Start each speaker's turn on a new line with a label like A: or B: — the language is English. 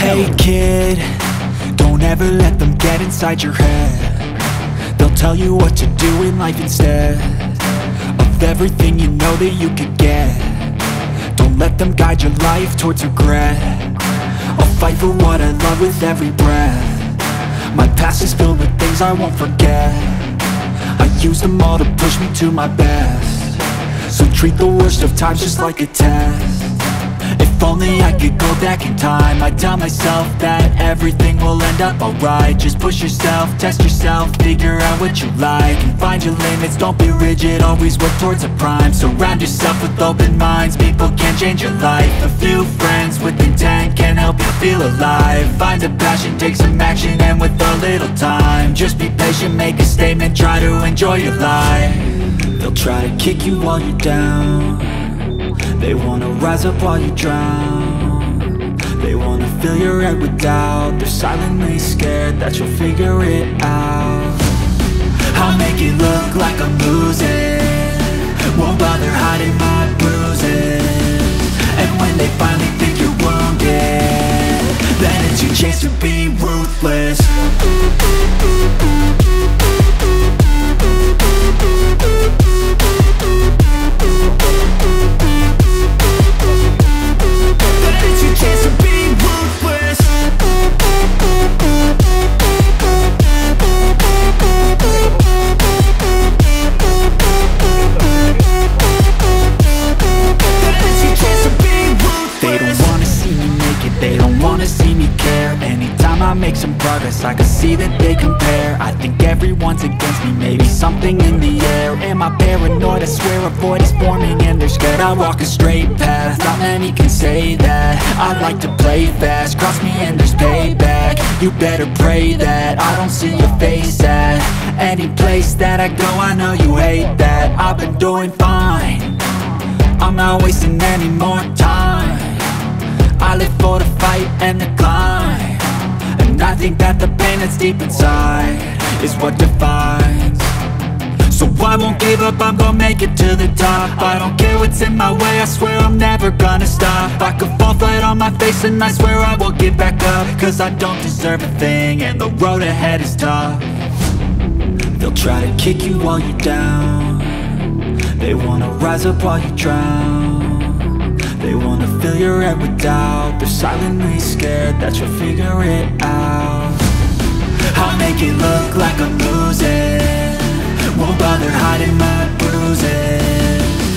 A: Hey kid, don't ever let them get inside your head. They'll tell you what to do in life instead of everything you know that you could get. Don't let them guide your life towards regret. I'll fight for what I love with every breath. My past is filled with things I won't forget. I use them all to push me to my best. So treat the worst of times just like a test. If only I could go back in time, I'd tell myself that everything will end up alright. Just push yourself, test yourself, figure out what you like, and find your limits, don't be rigid, always work towards a prime. Surround yourself with open minds, people can change your life. A few friends with intent can help you feel alive. Find a passion, take some action, and with a little time, just be patient, make a statement, try to enjoy your life. They'll try to kick you while you're down. They wanna rise up while you drown. They wanna fill your head with doubt. They're silently scared that you'll figure it out. I'll make it look like I'm losing, won't bother hiding my bruises. And when they finally think you're wounded, then it's your chance to be ruthless. I can see that they compare. I think everyone's against me, maybe something in the air. Am I paranoid? I swear a void is forming and they're scared. I walk a straight path, not many can say that. I like to play fast, cross me and there's payback. You better pray that I don't see your face at any place that I go. I know you hate that. I've been doing fine, I'm not wasting any more time. I live for the fight and the climb, and I think that the pain that's deep inside is what defines. So I won't give up, I'm gonna make it to the top. I don't care what's in my way, I swear I'm never gonna stop. I could fall flat on my face and I swear I will get back up, cause I don't deserve a thing and the road ahead is tough. They'll try to kick you while you're down. They wanna rise up while you drown. They wanna fill your head with doubt. They're silently scared that you'll figure it out. I'll make it look like I'm losing, won't bother hiding my bruises.